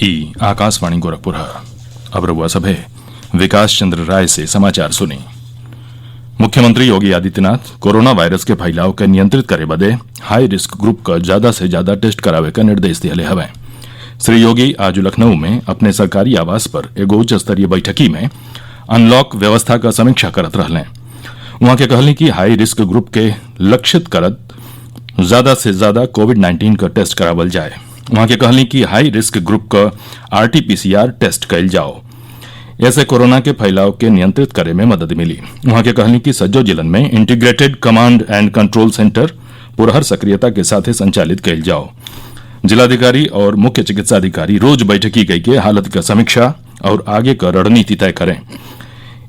ई आकाशवाणी गोरखपुर। अब रउआ सभे विकास चंद्र राय से समाचार सुनी। मुख्यमंत्री योगी आदित्यनाथ कोरोना वायरस के फैलाव के नियंत्रित करे बदे हाई रिस्क ग्रुप क ज्यादा से ज्यादा टेस्ट करावे का निर्देश दिले हवे। श्री योगी आज लखनऊ में अपने सरकारी आवास पर एगो उच्च स्तरीय बैठकी में अनलॉक व्यवस्था का समीक्षा करत रहले। वहां के कहली कि हाई रिस्क ग्रुप के लक्षित करत ज्यादा से ज्यादा कोविड-19 का टेस्ट करावल जाए। वहां के कहली कि हाई रिस्क ग्रुप का RT-PCR टेस्ट कैल जाओ, ऐसे कोरोना के फैलाव के नियंत्रित करे में मदद मिली। वहां के कहली कि सज्जो जिलन में integrated command and control centre पुरहर सक्रियता के साथ संचालित कैल जाओ। जिलाधिकारी और मुख्य चिकित्साधिकारी रोज बैठकी कई के हालत का समीक्षा और आगे का रणनीति तय करें।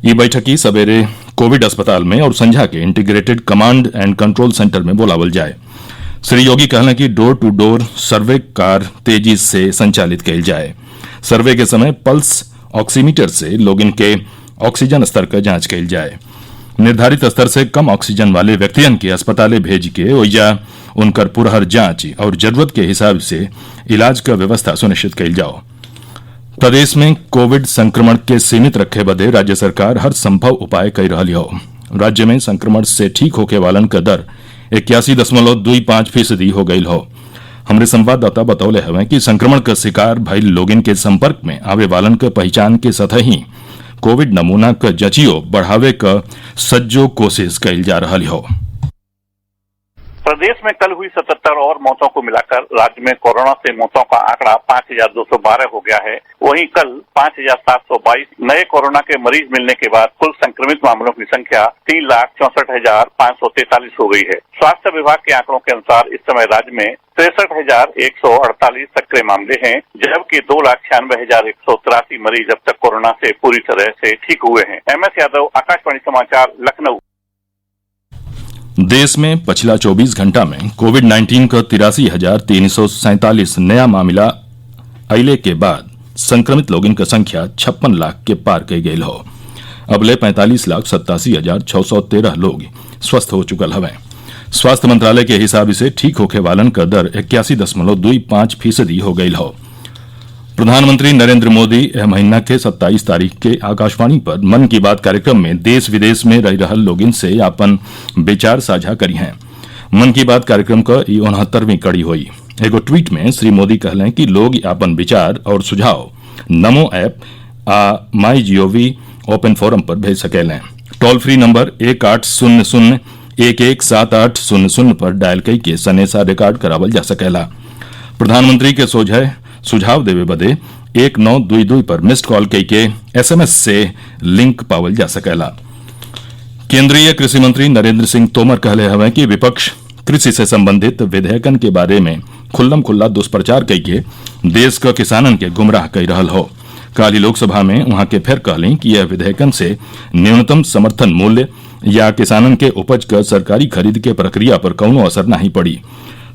ये बैठकी सवेरे कोविड अस्पताल में और संझा के integrated command and control centre में बोलावल जाए। श्री योगी कहना कि डोर टू डोर सर्वे कार तेजी से संचालित कैल जाए। सर्वे के समय पल्स ऑक्सीमीटर से लोगन के ऑक्सीजन स्तर का जांच कैल जाए। निर्धारित स्तर से कम ऑक्सीजन वाले व्यक्तियन के अस्पताले भेज के ओइजा उनकर पुरहर जांच और जरूरत के हिसाब से इलाज का व्यवस्था सुनिश्चित कैल जाओ। प्रदेश में कोविड संक्रमण के सीमित रखे बदे राज्य सरकार हर संभव उपाय कर रही हो। राज्य में संक्रमण से ठीक होके वालन का दर 81.25% हो गई हो। हमरे संवाददाता बतौले हवे कि संक्रमण का शिकार भइल लोगन के संपर्क में आवे वालन के पहचान के सतही कोविड नमूना क जचियो बढ़ावे क सज्जो कोशिश कैल जा रही हो। प्रदेश में कल हुई 77 और मौतों को मिलाकर राज्य में कोरोना से मौतों का आंकड़ा 5,212 हो गया है। वहीं कल 5,722 नए कोरोना के मरीज मिलने के बाद कुल संक्रमित मामलों की संख्या 3,64,543 हो गई है। स्वास्थ्य विभाग के आंकड़ों के अनुसार इस समय राज्य में 63,148 सक्रिय मामले हैं, जबकि 2,96,183 मरीज अब तक कोरोना से पूरी तरह से ठीक हुए हैं। MS यादव, आकाशवाणी समाचार, लखनऊ। देश में पिछला 24 घंटा में कोविड-19 का 83,347 नया मामला अइले के बाद संक्रमित लोगन की संख्या 56 लाख के पार कर गई हो। अबले 45,87,613 लोग स्वस्थ हो चुकल हवे। स्वास्थ्य मंत्रालय के हिसाब से ठीक होके वालन का दर 81.25% हो गई हो। प्रधानमंत्री नरेंद्र मोदी यह महीना के 27 तारीख के आकाशवाणी पर मन की बात कार्यक्रम में देश विदेश में रह रहल लोगन से अपन विचार साझा करी हैं। मन की बात कार्यक्रम का 69वीं कड़ी हुई। एगो ट्वीट में श्री मोदी कहलें कि लोग अपन विचार और सुझाव नमो ऐप आ MyGov ओपन फोरम पर भेज सकेलें। टोल फ्री नंबर 1800-117800 पर डायल कई के सनेसा रिकॉर्ड करावल जा सकेला। प्रधानमंत्री के सुझाव देवे बदे 1922 पर मिस्ड कॉल कई के SMS से लिंक पावल जा सकेला। केंद्रीय कृषि मंत्री नरेंद्र सिंह तोमर कहले हवे कि विपक्ष कृषि से संबंधित विधेयकन के बारे में खुल्लम खुल्ला दुष्प्रचार कई के देश का किसानन के गुमराह कर रहल हो। काली लोकसभा में वहां के फिर कहली कि यह विधेयकन से न्यूनतम समर्थन मूल्य या किसानन के उपज का सरकारी खरीद के प्रक्रिया पर कौनो असर नहीं पड़ी।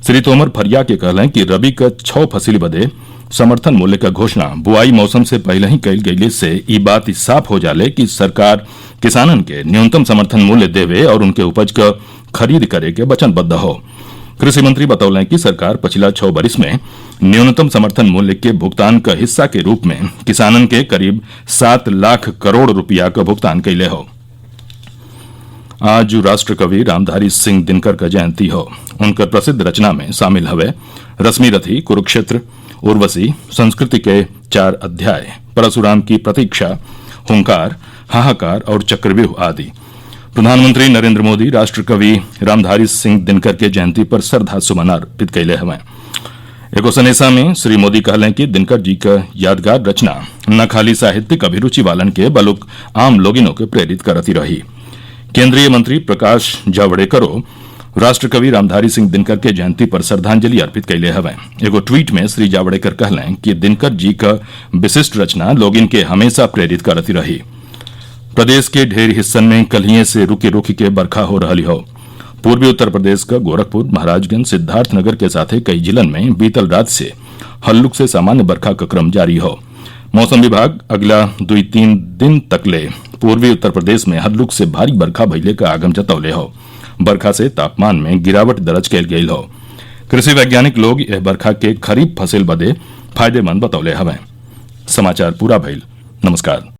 श्री तोमर फरिया के कहलें कि रबी का 6 फसली बदे समर्थन मूल्य का घोषणा बुआई मौसम से पहले ही कैल गई से ई बात साफ हो जाले कि सरकार किसानन के न्यूनतम समर्थन मूल्य देवे और उनके उपज का खरीद करे के वचनबद्ध हो। कृषि मंत्री बतौले कि सरकार पिछला 6 बरिस में न्यूनतम समर्थन मूल्य के भुगतान का हिस्सा के रूप में किसानन के करीब 7 लाख करोड़ रुपया का भुगतान कैले हो। आज राष्ट्र कवि रामधारी सिंह दिनकर का जयंती हो। उनकर प्रसिद्ध रचना में शामिल हवे रश्मि रथी, कुरुक्षेत्र, उर्वशी, संस्कृति के 4 अध्याय, परशुराम की प्रतीक्षा, हुंकार, हाहाकार और चक्रव्यूह आदि। प्रधानमंत्री नरेंद्र मोदी राष्ट्र कवि रामधारी सिंह दिनकर के जयंती पर श्रद्धा सुमन अर्पित कैले हवे। एगो सनेसा में श्री मोदी कहलें कि दिनकर जी का यादगार रचना न खाली साहित्यिक अभिरुचि वालन के बलुक आम लोगिनों के प्रेरित करती रही। केंद्रीय मंत्री प्रकाश जावड़ेकरो राष्ट्र कवि रामधारी सिंह दिनकर के जयंती पर श्रद्धांजलि अर्पित कैले हवे। एगो ट्वीट में श्री जावड़ेकर कहलें कि दिनकर जी का विशिष्ट रचना लोगिन के हमेशा प्रेरित करती रही। प्रदेश के ढेर हिस्सन में कलिये से रुकी रुकी के बरखा हो रही हो। पूर्वी उत्तर प्रदेश का गोरखपुर, महाराजगंज, सिद्धार्थनगर के साथ कई जिलन में बीतल रात से हल्लुक से सामान्य बरखा का क्रम जारी हो। मौसम विभाग अगला 2-3 दिन तकले पूर्वी उत्तर प्रदेश में हल्लुक से भारी बरखा भइले का आगम जतौले हो। बरखा से तापमान में गिरावट दर्ज कैल गई हो। कृषि वैज्ञानिक लोग यह बरखा के खरीफ फसल बदे फायदेमंद बतौले हवें। समाचार पूरा भइल। नमस्कार।